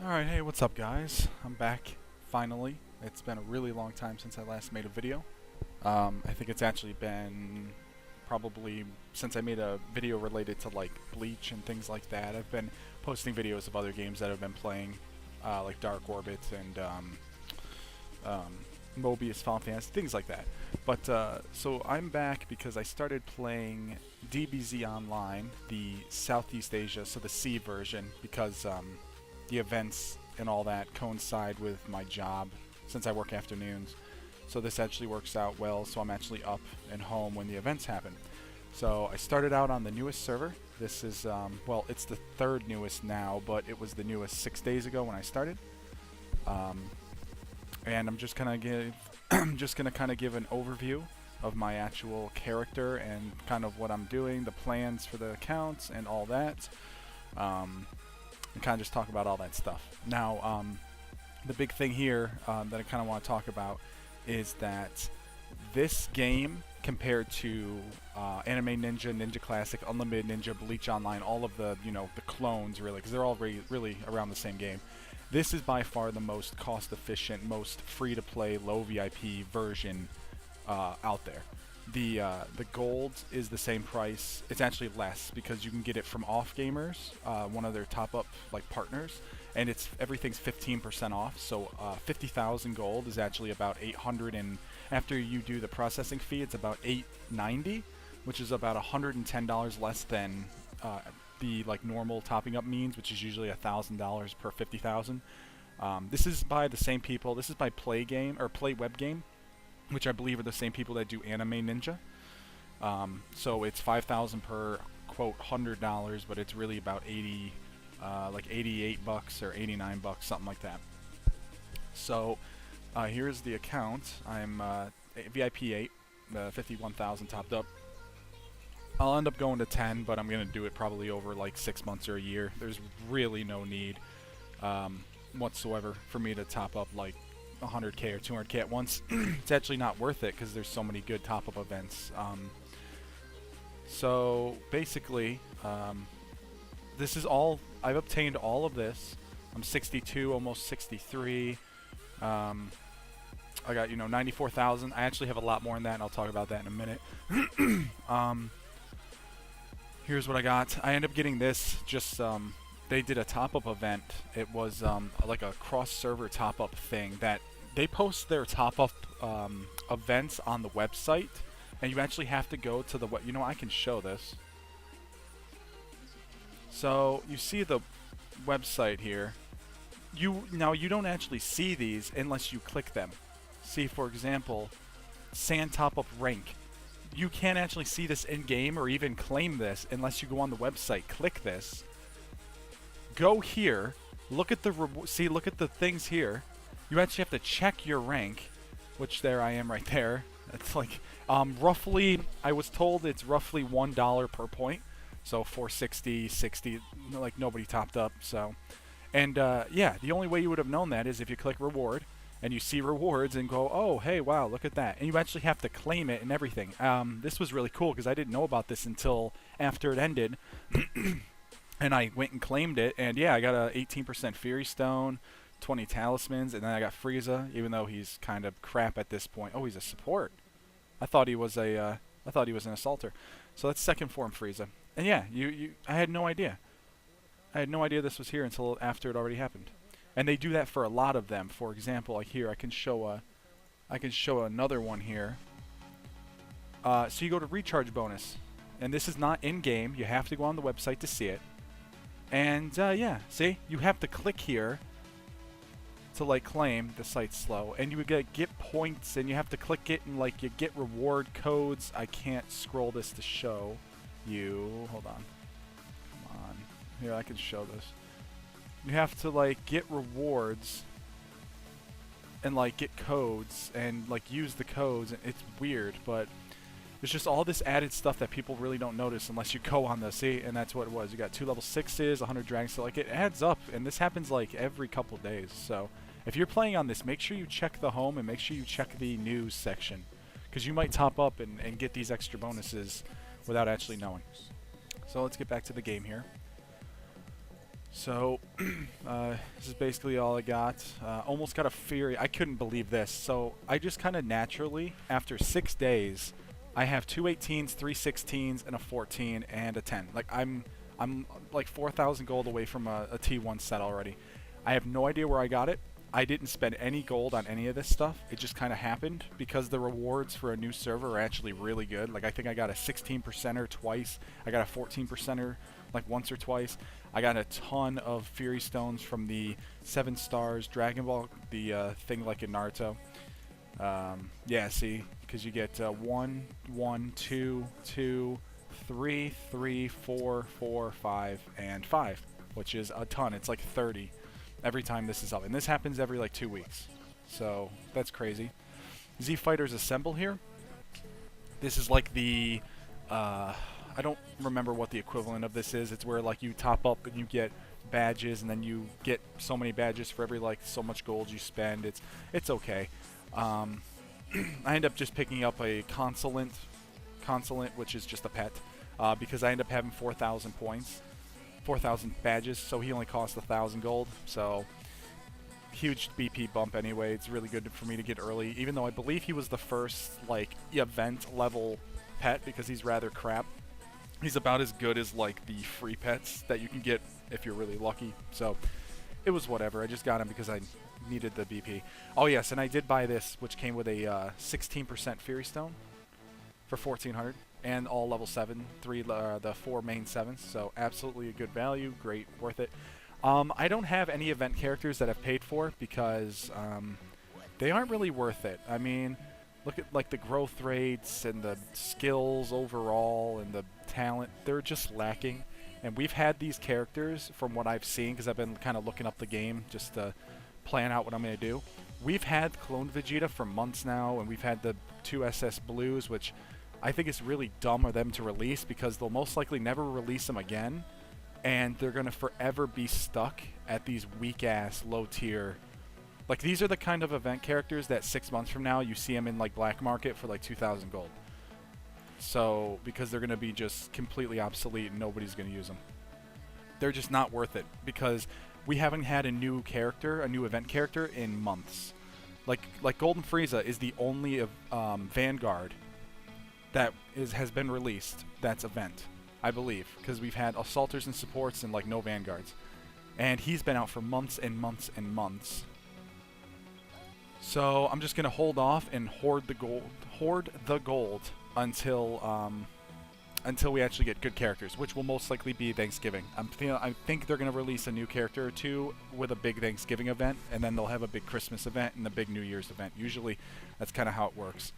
Alright, hey, what's up guys? I'm back, finally. It's been a really long time since I last made a video. I think it's actually been probably since I made a video related to like Bleach and things like that. I've been posting videos of other games that I've been playing, like Dark Orbit and Mobius, Final Fantasy, things like that. But, so I'm back because I started playing DBZ Online, the Southeast Asia, so the C version, because the events and all that coincide with my job since I work afternoons. So this actually works out well, so I'm actually up and home when the events happen. So I started out on the newest server. This is, well, it's the third newest now, but it was the newest 6 days ago when I started. And I'm just gonna give, give an overview of my actual character and kind of what I'm doing, the plans for the accounts and all that. And kind of just talk about all that stuff. Now, the big thing here that I kind of want to talk about is that this game, compared to Anime Ninja, Ninja Classic, Unlimited Ninja, Bleach Online, all of the, the clones really, because they're all really around the same game. This is by far the most cost-efficient, most free-to-play, low VIP version out there. The gold is the same price. It's actually less because you can get it from Off Gamers, one of their top-up like partners, and everything's 15% off. So 50,000 gold is actually about 800, and after you do the processing fee, it's about 890, which is about $110 less than the like normal topping up means, which is usually $1,000 per 50,000. This is by the same people. This is by Play Web Game, which I believe are the same people that do Anime Ninja. So it's 5,000 per quote $100, but it's really about 80, like 88 bucks or 89 bucks, something like that. So here's the account. I'm VIP 8, 51,000 topped up. I'll end up going to 10, but I'm gonna do it probably over like 6 months or a year. There's really no need whatsoever for me to top up like 100k or 200k at once. It's actually not worth it because there's so many good top-up events. So basically, this is all I've obtained. All of this. I'm 62, almost 63. I got 94,000. I actually have a lot more than that, and I'll talk about that in a minute. Here's what I got. I ended up getting this just. They did a top-up event. It was like a cross-server top-up thing that they post their top-up events on the website, and you actually have to go to the I can show this. So you see the website here. You don't actually see these unless you click them. See, for example, Sand top-up rank. You can't actually see this in-game or even claim this unless you go on the website, click this, go here, look at the look at the things here. You actually have to check your rank, which there I am right there. It's like roughly, I was told it's roughly $1 per point, so 460, 60, like nobody topped up. So, and yeah, the only way you would have known that is if you click reward and you see rewards and go, oh hey, wow, look at that, and you actually have to claim it and everything. This was really cool because I didn't know about this until after it ended. And I went and claimed it, and yeah, I got a 18% Fury Stone, 20 Talismans, and then I got Frieza, even though he's kind of crap at this point. Oh, he's a support. I thought he was an assaulter. So that's second form Frieza. And yeah, I had no idea. I had no idea this was here until after it already happened. And they do that for a lot of them. For example, like here, I can show another one here. So you go to recharge bonus, and this is not in game. You have to go on the website to see it. And yeah, see, you have to click here to like claim. The site's slow, and you would get points, and you have to click it, and like you get reward codes. I can't scroll this to show you. Hold on, come on. Here, I can show this. You have to like get rewards and like get codes and like use the codes. It's weird, but there's just all this added stuff that people really don't notice unless you go on the see, and that's what it was. You got 2 level 6s, 100 dragons, so like it adds up, and this happens like every couple days. So if you're playing on this, make sure you check the home and make sure you check the news section, because you might top up and get these extra bonuses without actually knowing. So let's get back to the game here. So, this is basically all I got. Almost got a Fury. I couldn't believe this. So, I just kind of naturally, after 6 days, I have 2 18s, 3 16s, and a 14, and a 10. Like, I'm like 4,000 gold away from a T1 set already. I have no idea where I got it. I didn't spend any gold on any of this stuff. It just kind of happened because the rewards for a new server are actually really good. Like, I think I got a 16%er twice. I got a 14%er like once or twice. I got a ton of Fury Stones from the 7 stars Dragon Ball, the thing like in Naruto. Yeah, see, because you get 1, 1, 2, 2, 3, 3, 4, 4, 5, and 5, which is a ton. It's like 30 every time this is up. And this happens every like 2 weeks. So that's crazy. Z Fighters Assemble here. This is like the... I don't remember what the equivalent of this is. It's where like you top up and you get badges, and then you get so many badges for every like so much gold you spend. It's okay. I end up just picking up a consulate, which is just a pet, because I end up having 4,000 points, 4,000 badges. So he only costs 1,000 gold. So huge BP bump anyway. It's really good for me to get early, even though I believe he was the first like event level pet, because he's rather crap. He's about as good as like the free pets that you can get if you're really lucky. So it was whatever. I just got him because I needed the BP. Oh yes, and I did buy this, which came with a 16% Fury Stone for 1,400, and all level 7, the 4 main 7s. So absolutely a good value, great, worth it. I don't have any event characters that I've paid for because they aren't really worth it. I mean, look at like the growth rates and the skills overall and the talent. They're just lacking. And we've had these characters, from what I've seen, because I've been kind of looking up the game just to plan out what I'm going to do. We've had cloned Vegeta for months now, and we've had the 2 SS Blues, which I think is really dumb of them to release, because they'll most likely never release them again. And they're going to forever be stuck at these weak-ass, low-tier... Like, these are the kind of event characters that 6 months from now you see them in, like, black market for, like, 2,000 gold. So, because they're going to be just completely obsolete and nobody's going to use them. They're just not worth it, because we haven't had a new character, a new event character, in months. Like Golden Frieza is the only Vanguard that has been released that's event, I believe, because we've had Assaulters and Supports and, like, no Vanguards. And he's been out for months and months and months. So I'm just gonna hold off and hoard the gold until we actually get good characters, which will most likely be Thanksgiving. I think they're gonna release a new character or two with a big Thanksgiving event, and then they'll have a big Christmas event and a big New Year's event. Usually, that's kind of how it works.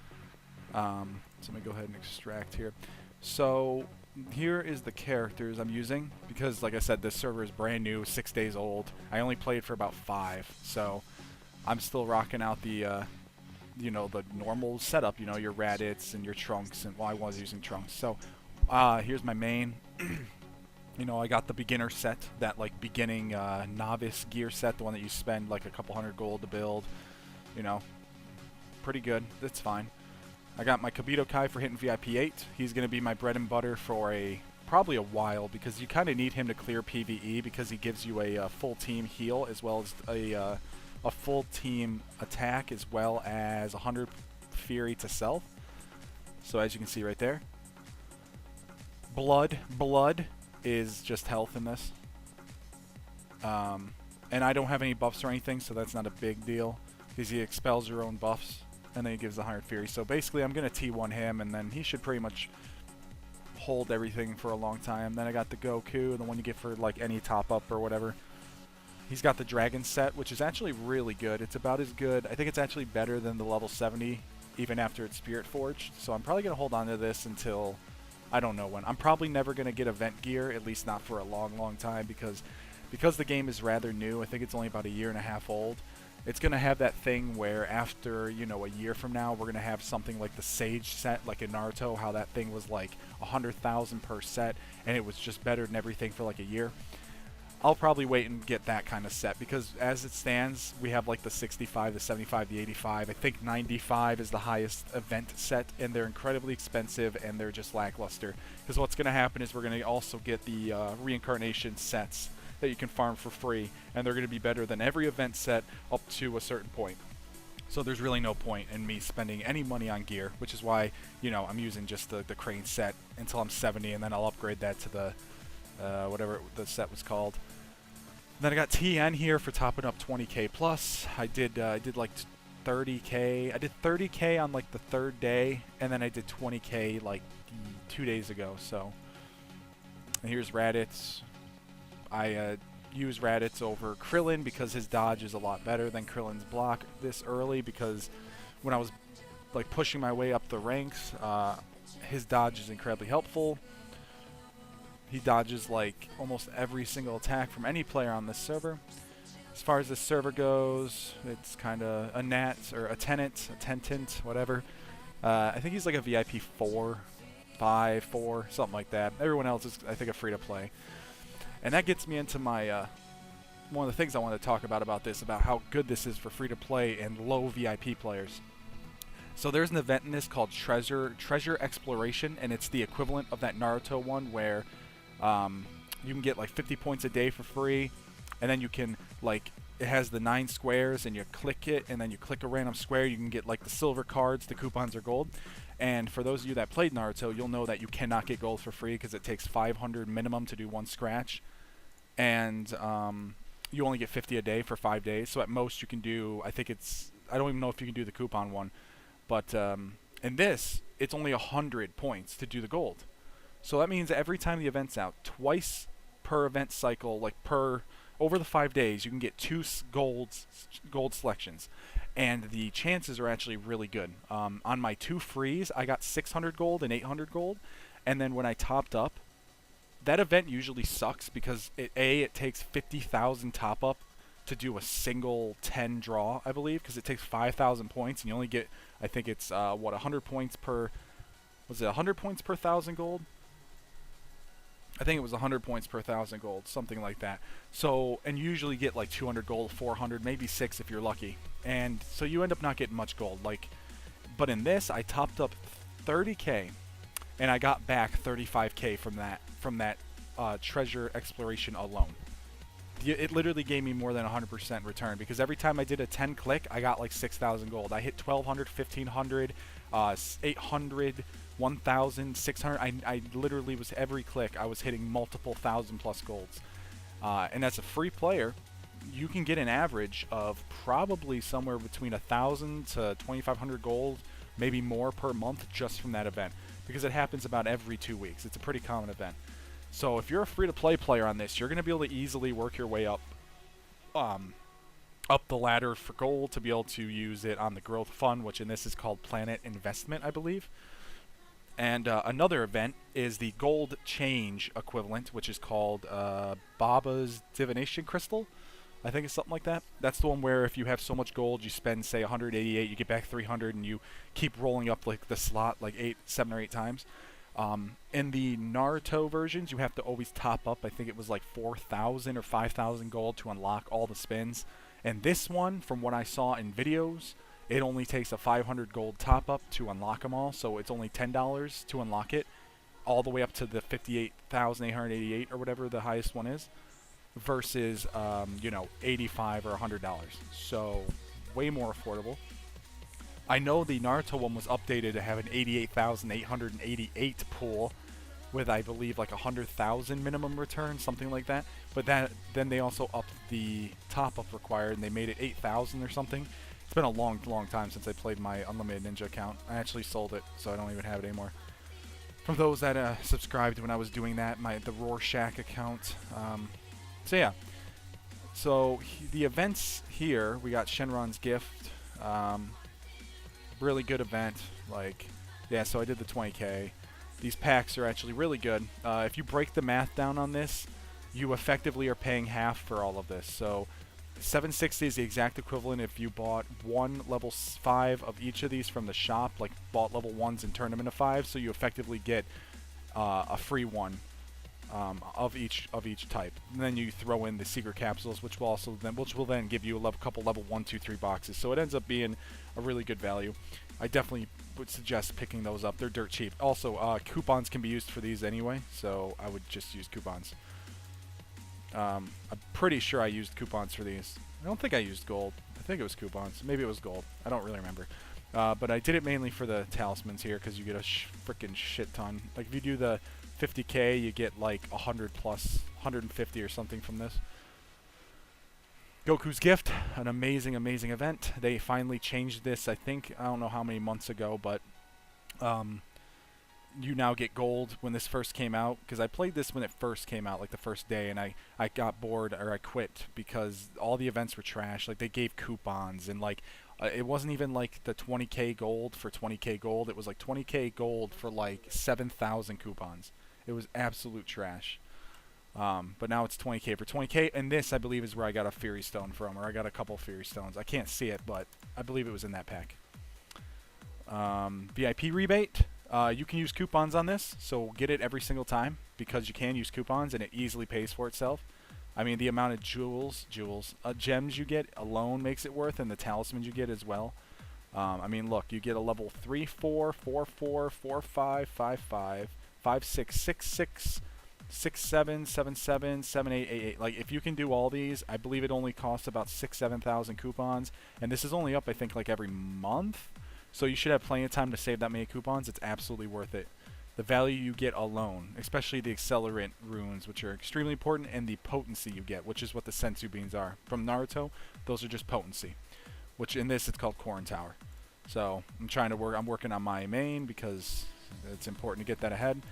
So let me go ahead and extract here. So here is the characters I'm using, because like I said, this server is brand new, 6 days old. I only played for about 5, so I'm still rocking out the, you know, the normal setup, you know, your Raditz and your Trunks, and, well, I was using Trunks. So, here's my main. You know, I got the beginner set, that, like, beginning, novice gear set, the one that you spend, like, a couple hundred gold to build. You know, pretty good. That's fine. I got my Kibito Kai for hitting VIP 8. He's going to be my bread and butter for probably a while, because you kind of need him to clear PvE, because he gives you a full team heal, as well as a full team attack, as well as 100 Fury to self. So as you can see right there, blood is just health in this. And I don't have any buffs or anything, so that's not a big deal, because he expels your own buffs, and then he gives the 100 Fury. So basically I'm going to T1 him, and then he should pretty much hold everything for a long time. Then I got the Goku, the one you get for like any top up or whatever. He's got the Dragon set, which is actually really good. It's about as good. I think it's actually better than the level 70, even after it's Spirit Forged. So I'm probably going to hold on to this until, I don't know when. I'm probably never going to get event gear, at least not for a long, long time, because the game is rather new. I think it's only about a year and a half old. It's going to have that thing where after, you know, a year from now, we're going to have something like the Sage set, like in Naruto, how that thing was like 100,000 per set, and it was just better than everything for like a year. I'll probably wait and get that kind of set, because as it stands, we have like the 65, the 75, the 85. I think 95 is the highest event set, and they're incredibly expensive, and they're just lackluster. Because what's going to happen is we're going to also get the reincarnation sets that you can farm for free, and they're going to be better than every event set up to a certain point. So there's really no point in me spending any money on gear, which is why, you know, I'm using just the crane set until I'm 70, and then I'll upgrade that to the whatever the set was called. Then I got TN here for topping up 20k plus. I did like 30k. I did 30k on like the third day, and then I did 20k like 2 days ago. So and here's Raditz. I use Raditz over Krillin because his dodge is a lot better than Krillin's block this early, because when I was like pushing my way up the ranks, his dodge is incredibly helpful. He dodges like almost every single attack from any player on this server. As far as this server goes, it's kind of a Nat or a Tenant, whatever. I think he's like a VIP 4, 5, 4, something like that. Everyone else is, I think, a free-to-play. And that gets me into my one of the things I want to talk about this, about how good this is for free-to-play and low VIP players. So there's an event in this called Treasure Exploration, and it's the equivalent of that Naruto one where you can get like 50 points a day for free, and then you can, like, it has the 9 squares, and you click it, and then you click a random square, you can get like the silver cards, the coupons are gold. And for those of you that played Naruto, you'll know that you cannot get gold for free because it takes 500 minimum to do one scratch, and you only get 50 a day for 5 days. So at most you can do, I think it's, I don't even know if you can do the coupon one, but in this, it's only 100 points to do the gold. So that means every time the event's out, twice per event cycle, like over the 5 days, you can get 2 gold selections. And the chances are actually really good. On my 2 frees, I got 600 gold and 800 gold. And then when I topped up, that event usually sucks because it takes 50,000 top up to do a single 10 draw, I believe, because it takes 5,000 points, and you only get, I think it's, 100 points per, was it 100 points per 1,000 gold? I think it was 100 points per 1,000 gold, something like that. So, and you usually get like 200 gold, 400, maybe 6 if you're lucky. And so you end up not getting much gold. Like, but in this, I topped up 30k, and I got back 35k from that treasure exploration alone. It literally gave me more than 100% return, because every time I did a 10 click, I got like 6,000 gold. I hit 1,200, 1,500, 800, 1,000, 600. I literally was, every click I was hitting multiple 1,000 plus golds. And as a free player, you can get an average of probably somewhere between 1,000 to 2,500 gold, maybe more per month, just from that event, because it happens about every 2 weeks. It's a pretty common event. So if you're a free-to-play player on this, you're going to be able to easily work your way up the ladder for gold to be able to use it on the growth fund, which in this is called Planet Investment, I believe. And another event is the gold change equivalent, which is called Baba's Divination Crystal. I think it's something like that. That's the one where if you have so much gold, you spend, say, 188, you get back 300, and you keep rolling up like the slot like 7 or 8 times. In the Naruto versions, you have to always top up. I think it was like 4,000 or 5,000 gold to unlock all the spins. And this one, from what I saw in videos, it only takes a 500 gold top up to unlock them all. So it's only $10 to unlock it, all the way up to the 58,888 or whatever the highest one is, versus you know, $85 or $100. So way more affordable. I know the Naruto one was updated to have an 88,888 pool with, I believe, like 100,000 minimum return, something like that. But then they also upped the top-up required, and they made it 8,000 or something. It's been a long, long time since I played my Unlimited Ninja account. I actually sold it, so I don't even have it anymore. From those that subscribed when I was doing that, the Rorschach account. So yeah. So the events here, we got Shenron's Gift. Really good event. Like, yeah, so I did the 20k. These packs are actually really good. If you break the math down on this, you effectively are paying half for all of this. So 760 is the exact equivalent if you bought one level 5 of each of these from the shop, like bought level 1s and turned them into 5, so you effectively get a free one of each type. And then you throw in the secret capsules, which will then give you a couple level 1, 2, 3 boxes. So it ends up being a really good value. I definitely would suggest picking those up. They're dirt cheap. Also, coupons can be used for these anyway, so I would just use coupons. I'm pretty sure I used coupons for these. I don't think I used gold. I think it was coupons. Maybe it was gold. I don't really remember. But I did it mainly for the talismans here because you get a freaking shit ton. Like if you do the 50k, you get like 100 plus, 150 or something from this. Goku's Gift, an amazing, amazing event. They finally changed this, I think, I don't know how many months ago, but you now get gold when this first came out. Because I played this when it first came out, like the first day, and I got bored, or I quit, because all the events were trash. Like, they gave coupons, and like, it wasn't even like the 20k gold for 20k gold. It was like 20k gold for like 7,000 coupons. It was absolute trash. But now it's 20k for 20k, and this, I believe, is where I got a Fury Stone from, or I got a couple Fury Stones. I can't see it, but I believe it was in that pack. VIP Rebate. You can use coupons on this, so get it every single time, because you can use coupons, and it easily pays for itself. I mean, the amount of gems you get alone makes it worth, and the talismans you get as well. I mean, look, you get a level 3, 4, 4, 4, 4, 5, 5, 5, 5, 6, 6, 6, 6, 7, 7, 7, 7, 8, 8, 8. Like, if you can do all these, I believe it only costs about 7,000 coupons. And this is only up, I think, like every month. So you should have plenty of time to save that many coupons. It's absolutely worth it. The value you get alone, especially the accelerant runes, which are extremely important, and the potency you get, which is what the sensu beans are. From Naruto, those are just potency. Which in this, it's called Corn Tower. So I'm working on my main because it's important to get that ahead.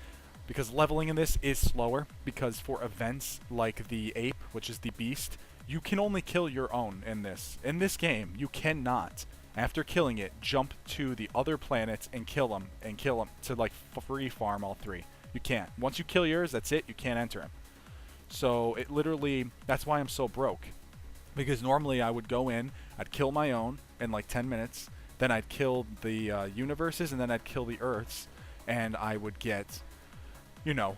Because leveling in this is slower, because for events like the ape, which is the beast, you can only kill your own in this. In this game, you cannot, after killing it, jump to the other planets and kill them to like free farm all three. You can't. Once you kill yours, that's it. You can't enter him. So it literally, that's why I'm so broke. Because normally I would go in, I'd kill my own in like 10 minutes, then I'd kill the universes, and then I'd kill the Earths, and I would get, you know,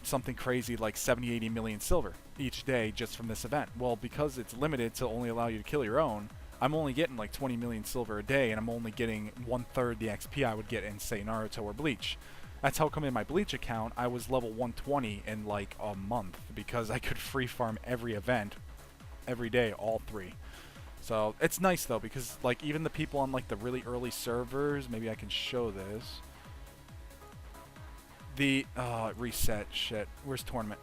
something crazy like 70, 80 million silver each day just from this event. Well, because it's limited to only allow you to kill your own, I'm only getting like 20 million silver a day, and I'm only getting 1/3 the XP I would get in, say, Naruto or Bleach. That's how come in my Bleach account, I was level 120 in like a month, because I could free farm every event, every day, all three. So it's nice though, because like even the people on like the really early servers, maybe I can show this. The reset shit. Where's tournament?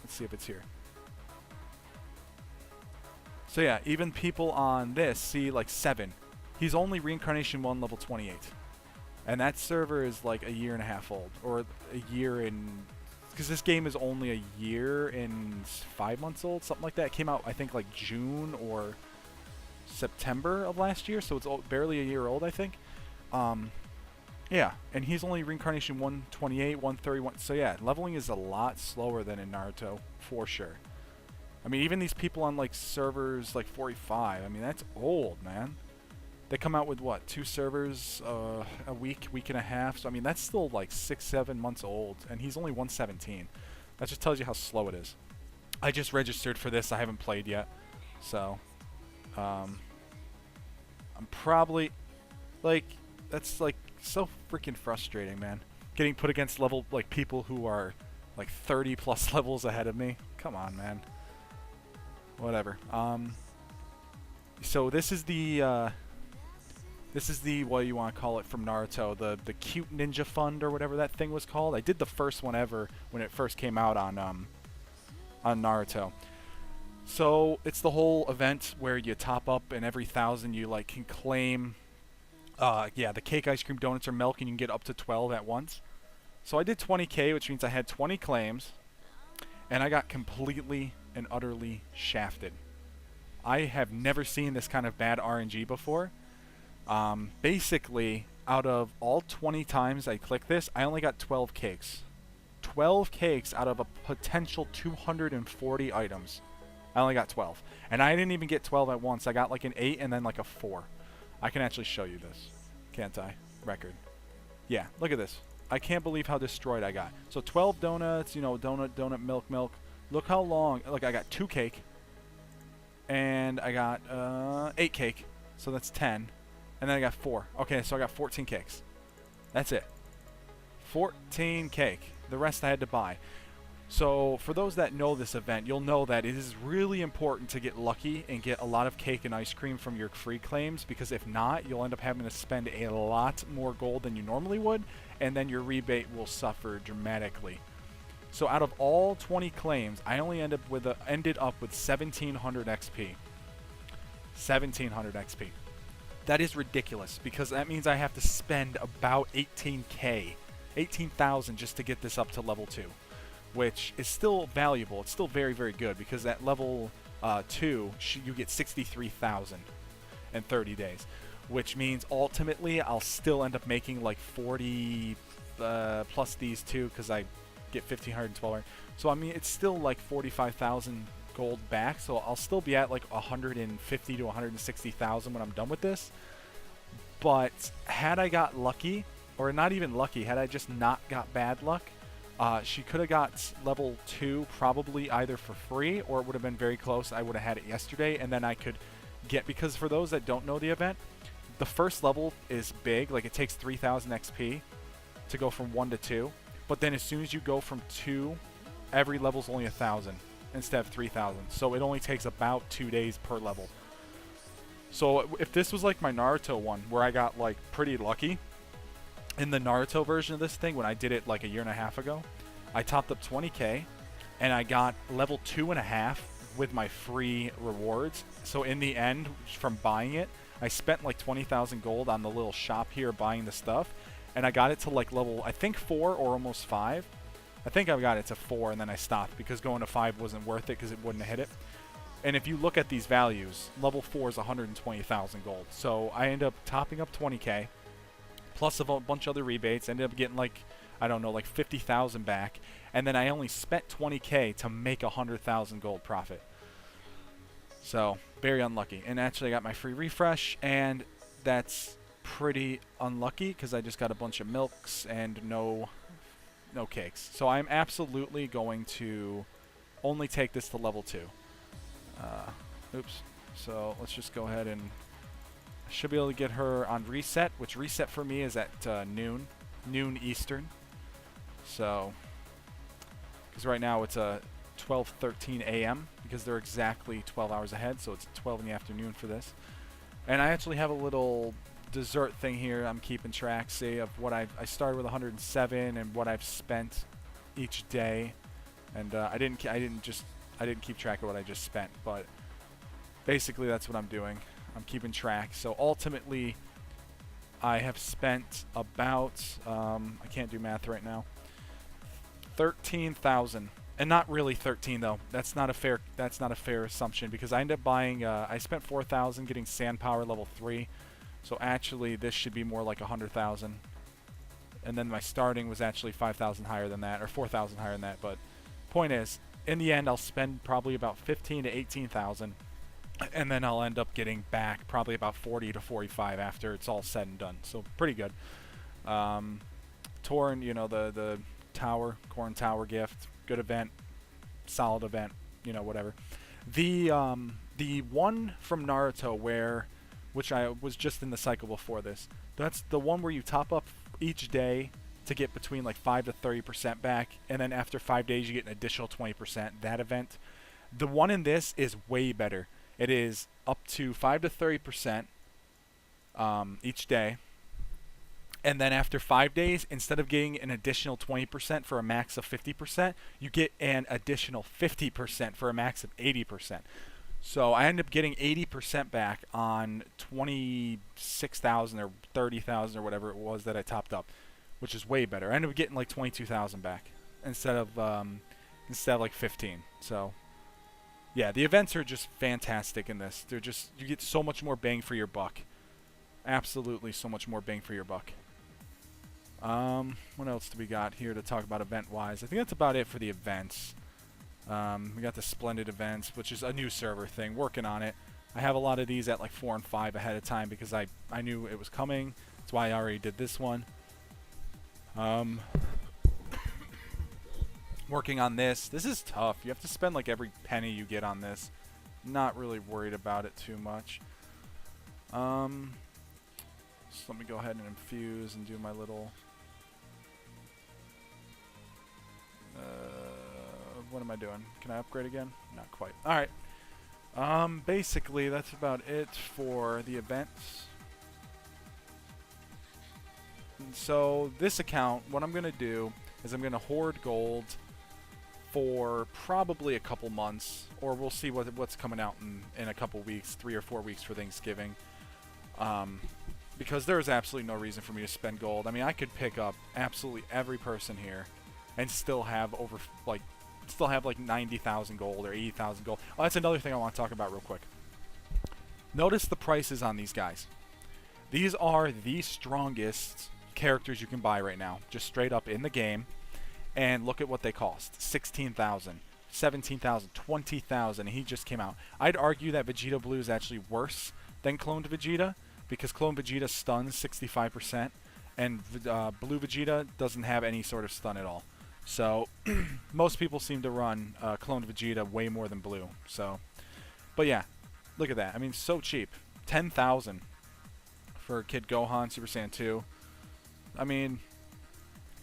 Let's see if it's here. So yeah, even people on this, see like 7. He's only Reincarnation 1 level 28. And that server is like a year and a half old, or a year in, because this game is only a year and 5 months old, something like that. It came out I think like June or September of last year, so it's barely a year old, I think. Yeah, and he's only Reincarnation 128, 131. So yeah, leveling is a lot slower than in Naruto, for sure. I mean, even these people on like servers like 45, I mean, that's old, man. They come out with what, 2 servers a week, week and a half. So I mean, that's still like 6, 7 months old, and he's only 117. That just tells you how slow it is. I just registered for this. I haven't played yet, so I'm probably like, that's like so freaking frustrating, man. Getting put against level like people who are like 30 plus levels ahead of me. Come on, man. Whatever. So this is the what you want to call it from Naruto, the cute ninja fund or whatever that thing was called. I did the first one ever when it first came out on Naruto. So it's the whole event where you top up, and every 1,000 you like can claim. Yeah, the cake, ice cream, donuts, or milk, and you can get up to 12 at once. So I did 20k, which means I had 20 claims, and I got completely and utterly shafted. I have never seen this kind of bad RNG before. Basically, out of all 20 times I clicked this, I only got 12 cakes. 12 cakes out of a potential 240 items. I only got 12. And I didn't even get 12 at once. I got like an 8 and then like a 4. I can actually show you this, can't I? Record. Yeah, look at this. I can't believe how destroyed I got. So 12 donuts, you know, donut, milk. Look how long. Look, I got 2 cake. And I got 8 cake. So that's 10. And then I got 4. Okay, so I got 14 cakes. That's it. 14 cake. The rest I had to buy. So for those that know this event, you'll know that it is really important to get lucky and get a lot of cake and ice cream from your free claims, because if not, you'll end up having to spend a lot more gold than you normally would, and then your rebate will suffer dramatically. So out of all 20 claims, I only ended up with 1700 XP. 1700 XP. That is ridiculous, because that means I have to spend about 18k, 18,000 just to get this up to level 2. Which is still valuable. It's still very, very good, because at level 2, you get 63,000 in 30 days. Which means ultimately I'll still end up making like 40 plus these two, because I get 1,500 and 1,200. So I mean, it's still like 45,000 gold back. So I'll still be at like 150 to 160,000 when I'm done with this. But had I got lucky, or not even lucky, had I just not got bad luck, she could have got level 2 probably either for free, or it would have been very close. I would have had it yesterday, and then I could get, because for those that don't know the event, the first level is big, like it takes 3,000 XP to go from 1 to 2, but then as soon as you go from 2, every level's only 1,000 instead of 3,000, so it only takes about 2 days per level. So if this was like my Naruto one, where I got like pretty lucky, in the Naruto version of this thing, when I did it like a year and a half ago, I topped up 20k, and I got level 2.5 with my free rewards. So in the end, from buying it, I spent like 20,000 gold on the little shop here buying the stuff, and I got it to like level, I think 4 or almost 5. I think I got it to 4, and then I stopped because going to 5 wasn't worth it, because it wouldn't have hit it. And if you look at these values, level 4 is 120,000 gold. So I end up topping up 20k. Plus a bunch of other rebates, ended up getting like, I don't know, like 50,000 back, and then I only spent 20k to make 100,000 gold profit. So very unlucky. And actually I got my free refresh, and that's pretty unlucky because I just got a bunch of milks and no cakes. So I'm absolutely going to only take this to level 2. Oops. So let's just go ahead and should be able to get her on reset, which reset for me is at noon Eastern. So, because right now it's 12:13 a.m. because they're exactly 12 hours ahead, so it's 12 in the afternoon for this. And I actually have a little dessert thing here. I'm keeping track, say, of what I started with 107 and what I've spent each day, and I didn't keep track of what I just spent, but basically that's what I'm doing. I'm keeping track. So ultimately, I have spent about, I can't do math right now, 13,000. And not really 13 though. That's not a fair assumption, because I ended up buying, I spent 4,000 getting sand power level 3. So actually this should be more like 100,000. And then my starting was actually 5,000 higher than that, or 4,000 higher than that. But point is, in the end I'll spend probably about 15 to 18,000. And then I'll end up getting back probably about 40 to 45 after it's all said and done. So pretty good. Torn, you know, the tower, Corn Tower gift, good event, solid event, you know, whatever. The one from Naruto which I was just in the cycle before this, that's the one where you top up each day to get between like 5 to 30% back, and then after 5 days you get an additional 20%. That event. The one in this is way better. It is up to 5 to 30% each day. And then after 5 days, instead of getting an additional 20% for a max of 50%, you get an additional 50% for a max of 80%. So I ended up getting 80% back on 26,000 or 30,000 or whatever it was that I topped up, which is way better. I ended up getting like 22,000 back instead of like 15. So yeah, the events are just fantastic in this. They're just, you get so much more bang for your buck. Absolutely so much more bang for your buck. What else do we got here to talk about event-wise? I think that's about it for the events. We got the Splendid Events, which is a new server thing, working on it. I have a lot of these at like 4 and 5 ahead of time because I knew it was coming. That's why I already did this one. Working on this. This is tough. You have to spend like every penny you get on this. Not really worried about it too much. So let me go ahead and infuse and do my little what am I doing? Can I upgrade again? Not quite. Alright. Basically, that's about it for the events. And so, this account, what I'm going to do is I'm going to hoard gold for probably a couple months, or we'll see what's coming out in a couple weeks, 3 or 4 weeks for Thanksgiving. Because there is absolutely no reason for me to spend gold. I mean, I could pick up absolutely every person here and still have like 90,000 gold or 80,000 gold. Oh, that's another thing I want to talk about real quick. Notice the prices on these guys. These are the strongest characters you can buy right now, just straight up in the game. And look at what they cost. 16,000, 17,000, 20,000. He just came out. I'd argue that Vegeta Blue is actually worse than cloned Vegeta, because cloned Vegeta stuns 65%, and Blue Vegeta doesn't have any sort of stun at all. So most people seem to run cloned Vegeta way more than Blue. So, but yeah, look at that. I mean, so cheap. 10,000 for Kid Gohan Super Saiyan 2. I mean,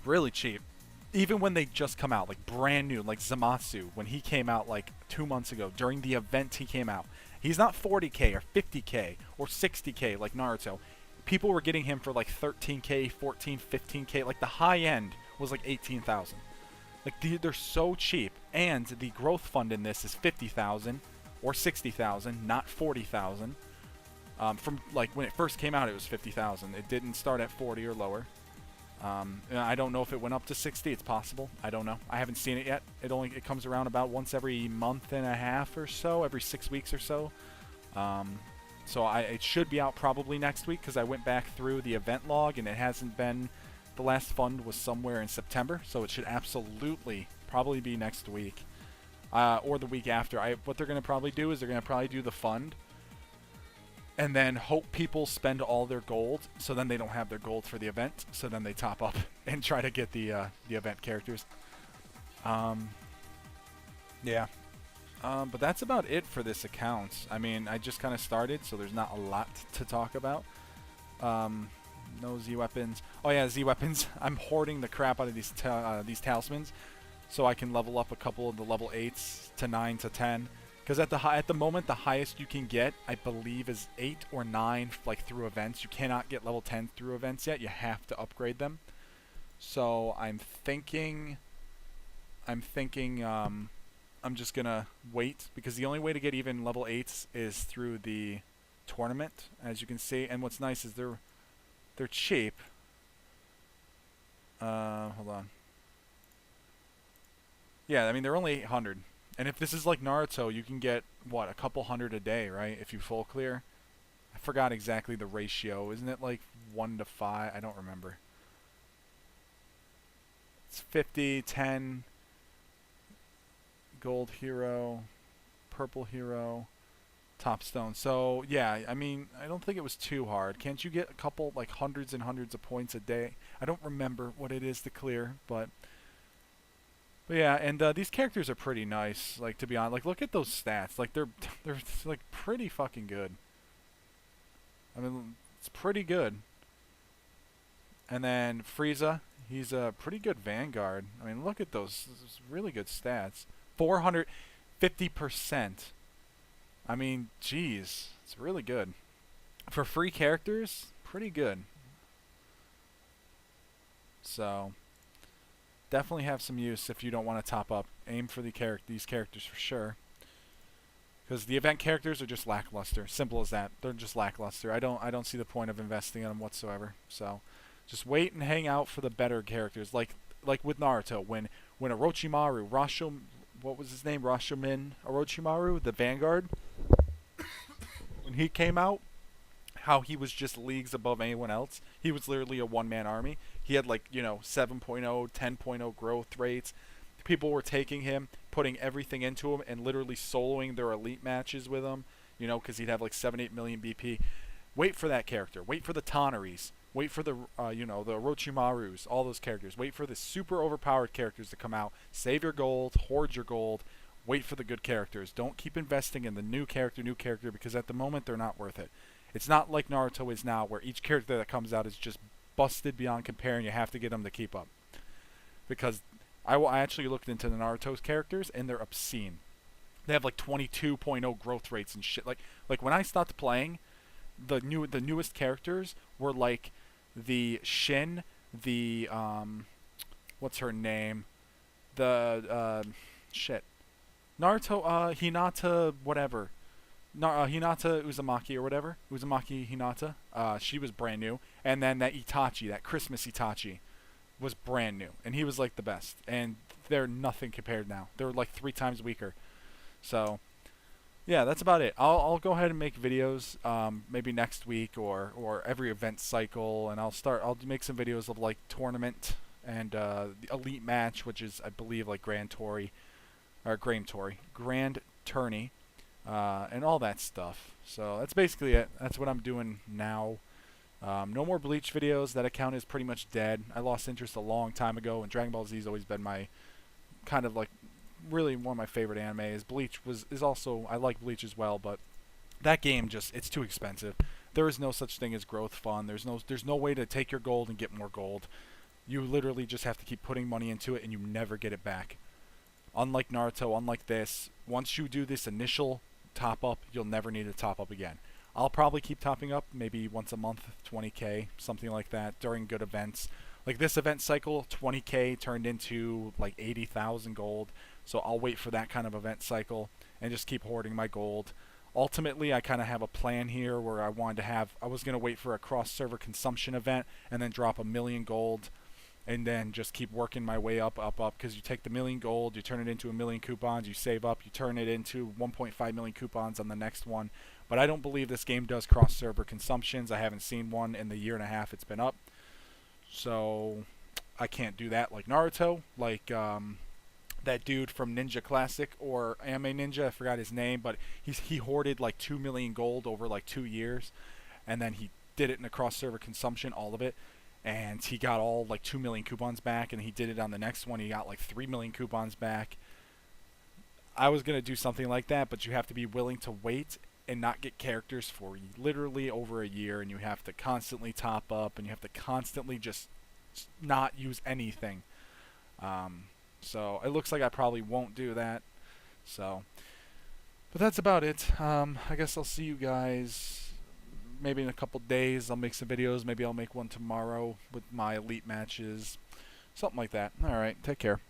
really cheap. Even when they just come out, like brand new, like Zamasu, when he came out like 2 months ago, during the event he came out. He's not 40k or 50k or 60k like Naruto. People were getting him for like 13k, 14, 15k. Like the high end was like 18,000. Like they're so cheap, and the growth fund in this is 50,000 or 60,000, not 40,000. From like when it first came out, it was 50,000. It didn't start at 40 or lower. I don't know if it went up to 60. It's possible. I don't know. I haven't seen it yet. It comes around about once every month and a half or so, every 6 weeks or so. So it should be out probably next week, because I went back through the event log and it hasn't been. The last fund was somewhere in September, so it should absolutely probably be next week or the week after. What they're going to probably do is they're going to probably do the fund, and then hope people spend all their gold, so then they don't have their gold for the event, so then they top up and try to get the event characters. Yeah. But that's about it for this account. I mean, I just kind of started, so there's not a lot to talk about. No Z-Weapons. Oh yeah, Z-Weapons. I'm hoarding the crap out of these talismans, so I can level up a couple of the level 8s to 9 to 10. Because at the moment, the highest you can get, I believe, is 8 or 9, like through events. You cannot get level 10 through events yet. You have to upgrade them. So I'm thinking I'm just gonna wait, because the only way to get even level 8s is through the tournament, as you can see. And what's nice is they're cheap. Hold on. Yeah, I mean, they're only 800. And if this is like Naruto, you can get, what, a couple hundred a day, right? If you full clear. I forgot exactly the ratio. Isn't it like 1 to 5? I don't remember. It's 50, 10, gold hero, purple hero, top stone. So, yeah, I mean, I don't think it was too hard. Can't you get a couple, like, hundreds and hundreds of points a day? I don't remember what it is to clear, but yeah, and these characters are pretty nice, like, to be honest. Like, look at those stats. Like, they're like, pretty fucking good. I mean, it's pretty good. And then Frieza, he's a pretty good Vanguard. I mean, look at those really good stats. 450%. I mean, geez, it's really good. For free characters, pretty good. So definitely have some use if you don't want to top up. Aim for these characters for sure. Because the event characters are just lackluster. Simple as that. They're just lackluster. I don't see the point of investing in them whatsoever. So just wait and hang out for the better characters. Like with Naruto, when Orochimaru, what was his name? Rashomon Orochimaru, the Vanguard, when he came out, how he was just leagues above anyone else. He was literally a one-man army. He had, like, 7.0, 10.0 growth rates. People were taking him, putting everything into him, and literally soloing their elite matches with him, because he'd have like 7-8 million BP. Wait for that character. Wait for the Tanneries. Wait for the Orochimarus, all those characters. Wait for the super overpowered characters to come out. Save your gold, hoard your gold. Wait for the good characters. Don't keep investing in the new character, because at the moment they're not worth it. It's not like Naruto is now, where each character that comes out is just busted beyond compare, and you have to get them to keep up. Because I actually looked into the Naruto's characters, and they're obscene. They have like 22.0 growth rates and shit. Like when I stopped playing, the newest characters were like the Shin, the what's her name, the shit, Naruto, Hinata, whatever, Hinata Uzumaki or whatever, Uzumaki Hinata. She was brand new, and then that Itachi, that Christmas Itachi, was brand new, and he was like the best. And they're nothing compared now. They're like 3 times weaker. So yeah, that's about it. I'll go ahead and make videos, maybe next week or every event cycle, and I'll make some videos of like tournament and the elite match, which is I believe like Grand Tourney, and all that stuff. So that's basically it. That's what I'm doing now. No more Bleach videos. That account is pretty much dead. I lost interest a long time ago, and Dragon Ball Z has always been my kind of like really one of my favorite animes. Bleach is also, I like Bleach as well, but that game just, it's too expensive. There is no such thing as growth fund. There's no way to take your gold and get more gold. You literally just have to keep putting money into it, and you never get it back. Unlike Naruto, unlike this, once you do this initial top up, you'll never need to top up again. I'll probably keep topping up maybe once a month, 20k, something like that, during good events. Like this event cycle, 20k turned into like 80,000 gold. So I'll wait for that kind of event cycle and just keep hoarding my gold. Ultimately, I kind of have a plan here where I was going to wait for a cross-server consumption event and then drop 1,000,000 gold and then just keep working my way up, because you take the 1,000,000 gold, you turn it into 1,000,000 coupons, you save up, you turn it into 1.5 million coupons on the next one. But I don't believe this game does cross-server consumptions. I haven't seen one in the year and a half it's been up. So I can't do that like Naruto, like that dude from Ninja Classic or Anime Ninja, I forgot his name, but he hoarded like 2 million gold over like 2 years, and then he did it in a cross-server consumption, all of it, and he got all like 2 million coupons back, and he did it on the next one, he got like 3 million coupons back. I was going to do something like that, but you have to be willing to wait and not get characters for literally over a year, and you have to constantly top up, and you have to constantly just not use anything. So it looks like I probably won't do that. So, but that's about it. I guess I'll see you guys maybe in a couple days. I'll make some videos. Maybe I'll make one tomorrow with my elite matches. Something like that. Alright, take care.